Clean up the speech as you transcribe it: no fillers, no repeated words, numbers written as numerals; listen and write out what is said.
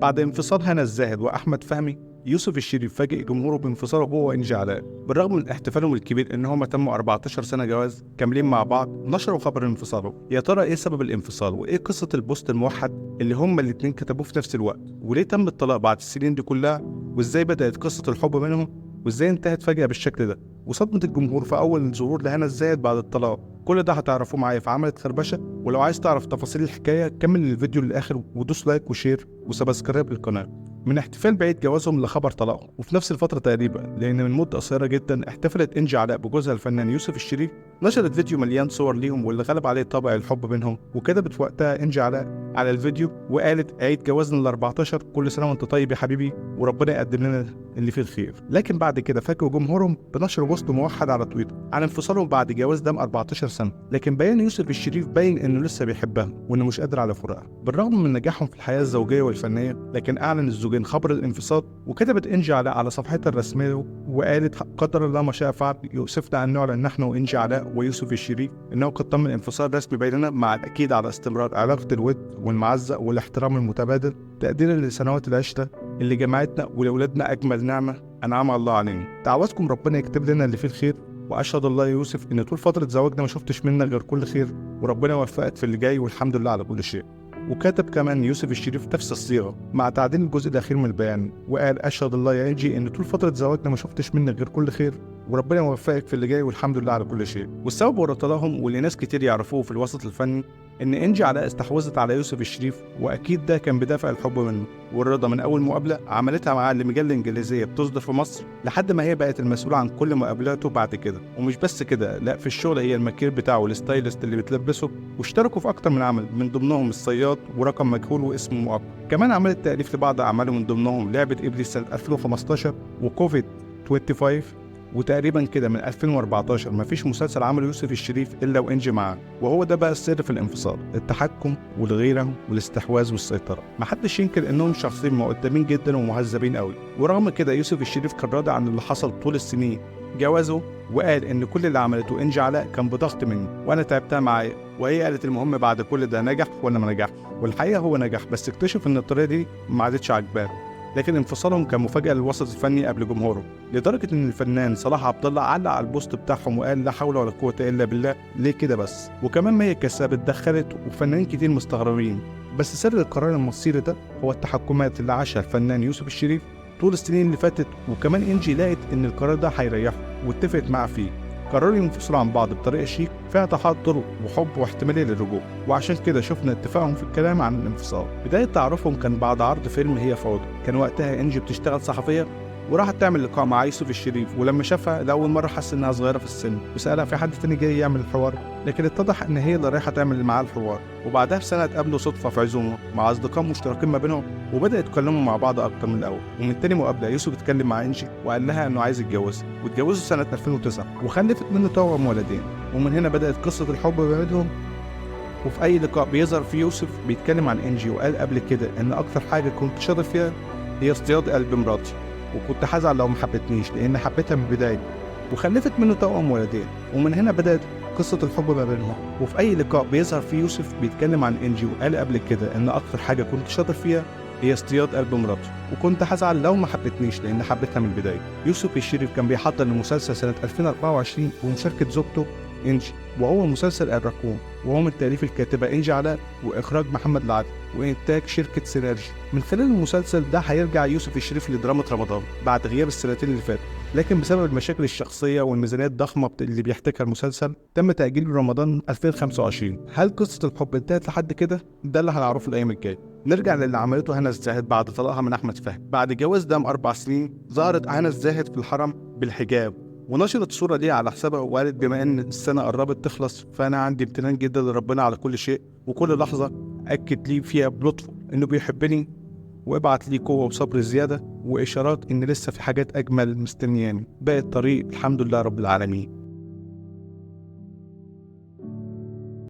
بعد انفصال هنا الزاهد وأحمد فهمي، يوسف الشريف فاجئ جمهوره بانفصاله هو وإنجي علاء. بالرغم من احتفالهم الكبير إن هما تموا 14 سنة جواز كاملين مع بعض، نشروا خبر انفصاله. يا ترى إيه سبب الانفصال؟ وإيه قصة البوست الموحد اللي هما الاتنين كتبوه في نفس الوقت؟ وليه تم الطلاق بعد السنين دي كلها؟ وإزاي بدأت قصة الحب بينهم؟ وإزاي انتهت فجأة بالشكل ده؟ وصدمة الجمهور في أول ظهور لهنا الزاهد بعد الطلاق. كل ده هتعرفوه معايا في عملة خربشة. ولو عايز تعرف تفاصيل الحكاية كمل الفيديو للآخر ودوس لايك وشير وسبسكرايب للقناة. من احتفال بعيد جوازهم لخبر طلاقهم، وفي نفس الفترة تقريبا لأن من مدة قصيرة جدا احتفلت إنجي علاء بجوزها الفنان يوسف الشريف. نشرت فيديو مليان صور ليهم واللي غلب عليه طابع الحب بينهم، وكتبت وقتها إنجي علاء على الفيديو وقالت: عيد جوازنا ال 14 كل سنة وأنت طيب يا حبيبي وربنا يقدم لنا اللي فيه الخير. لكن بعد كده فاجئوا جمهورهم بنشر بوست موحد على تويتر عن انفصالهم بعد جواز دام 14 سنة، لكن بيان يوسف الشريف باين إنه لسه بيحبها وإنه مش قادر على فراقها. بالرغم من نجاحهم في الحياة الزوجية والفنية، لكن أعلن الزوجين خبر الانفصال. وكتبت إنجي علاء على صفحتها الرسمية وقالت: قدر الله ما شاء فعل، يؤسفنا أن نعلن نحن وإنجي علاء ويوسف الشريف إنه قد تم الانفصال رسمي بيننا، مع الأكيد على استمرار علاقة الود والمعزة والاحترام المتبادل، تقديرا لسنوات العشرة اللي جمعتنا ولأولادنا أجمل نعمة أنعمها الله علينا. دعواتكم ربنا يكتب لنا اللي فيه الخير، وأشهد الله يا يوسف إن طول فترة زواجنا ما شفتش منك غير كل خير، وربنا يوفقك في اللي جاي والحمد لله على كل شيء. وكتب كمان يوسف الشريف نفس الصيغة مع تعديل الجزء الأخير من البيان، وقال: أشهد الله يا إنجي إن طول فترة زواجنا ما شفتش منك غير كل خير، وربنا يوفقك في اللي جاي والحمد لله على كل شيء. والسبب ورا طلاقهم واللي ناس كتير يعرفوه في الوسط الفني إن إنجي علاء استحوذت على يوسف الشريف، وأكيد ده كان بدافع الحب منه والرضا من أول مقابلة عملتها معاه لمجلة إنجليزية بتصدر في مصر، لحد ما هي بقت المسؤولة عن كل مقابلاته بعد كده. ومش بس كده، لا، في الشغل هي المكير بتاعه والستايلست اللي بتلبسه، واشتركوا في أكتر من عمل من ضمنهم الصياد ورقم مجهول واسمه مؤقت. كمان عملت تأليف لبعض أعماله من ضمنهم لعبة إبليس سنة 2015 وكوفيد 25. وتقريبا كده من 2014 مفيش مسلسل عمله يوسف الشريف إلا وإنجي معاه. وهو ده بقى السر في الانفصال: التحكم والغيرة والاستحواذ والسيطرة. محدش ينكر إنهم شخصين مؤدبين جدا ومهذبين قوي، ورغم كده يوسف الشريف كان راضي عن اللي حصل طول السنين جوازه، وقال إن كل اللي عملته إنجي علاء كان بضغط مني وأنا تعبتها معايا. وهي قالت المهم بعد كل ده نجح ولا ما نجحش، والحقيقة هو نجح، بس اكتشف إن الطريقة دي ما عادتش عاجباه. لكن انفصالهم كان مفاجأة للوسط الفني قبل جمهوره، لدرجة إن الفنان صلاح عبد الله علق على البوست بتاعهم وقال: لا حول ولا قوة إلا بالله، ليه كده بس؟ وكمان مي كساب اتدخلت وفنانين كتير مستغربين. بس سر القرار المصيري ده هو التحكمات اللي عاشها الفنان يوسف الشريف طول السنين اللي فاتت. وكمان إنجي لقت إن القرار ده هيريحه واتفقت معاه فيه. قرروا ينفصلوا عن بعض بطريقة شيك فيها تحضر وحب واحتمالية للرجوع، وعشان كده شفنا اتفاقهم في الكلام عن الانفصال. بداية تعرفهم كان بعد عرض فيلم هي فوضى. كان وقتها إنجي بتشتغل صحفية وراحت تعمل لقاء مع يوسف الشريف، ولما شافها لأول مرة حس إنها صغيرة في السن وسألها في حد تاني جاي يعمل الحوار، لكن اتضح إن هي اللي رايحة تعمل معاه الحوار. وبعدها بسنة اتقابلوا صدفة في عزومة مع أصدقاء مشتركين ما بينهم، وبدأوا يتكلموا مع بعض أكتر من الأول. ومن تاني مقابلة يوسف اتكلم مع إنجي وقال لها إنه عايز يتجوزها، واتجوزوا سنة 2009 وخلفت منه توأم ولدين. ومن هنا بدأت قصة الحب بينهم. وفي أي لقاء بيظهر فيه يوسف بيتكلم عن إنجي، وقال قبل كده إن أكتر حاجة كنت شاطر فيها هي اصطياد قلب مراتي، وكنت هزعل لو ما حبتنيش لأن حبيتها من البداية، وخلفت منه توأم ولدين. ومن هنا بدأت قصة الحب ما بينهم. وفي أي لقاء بيظهر فيه يوسف بيتكلم عن إنجي، وقال قبل كده إن أكتر حاجة كنت شاطر فيها هي اصطياد قلب مراتي، وكنت هزعل لو ما حبتنيش لأن حبيتها من البداية. يوسف الشريف كان بيحضر لمسلسل سنة 2024 بمشاركة زوجته إنجي، وهو مسلسل الركون، وهو من تأليف الكاتبة إنجي علاء وإخراج محمد العدل وإنتاج شركة سينرجي. من خلال المسلسل ده هيرجع يوسف الشريف لدراما رمضان بعد غياب السنتين اللي فاتوا، لكن بسبب المشاكل الشخصية والميزانيات الضخمة اللي بيحتاجها المسلسل تم تأجيل رمضان 2025. هل قصة الحب انتهت لحد كده؟ ده اللي هنعرفه الأيام الجاية. نرجع للي عملته هنا الزاهد بعد طلاقها من أحمد فهمي. بعد جواز دام 4 سنين ظهرت هنا الزاهد في الحرم بالحجاب، ونشرت صورة ليه على حسابها وقالت: بما إن السنة قربت تخلص فأنا عندي امتنان جدا لربنا على كل شيء، وكل لحظة أكد لي فيها بلطفه إنه بيحبني وابعت لي قوة وصبر زيادة وإشارات إن لسه في حاجات أجمل مستنياني باقي الطريق، الحمد لله رب العالمين.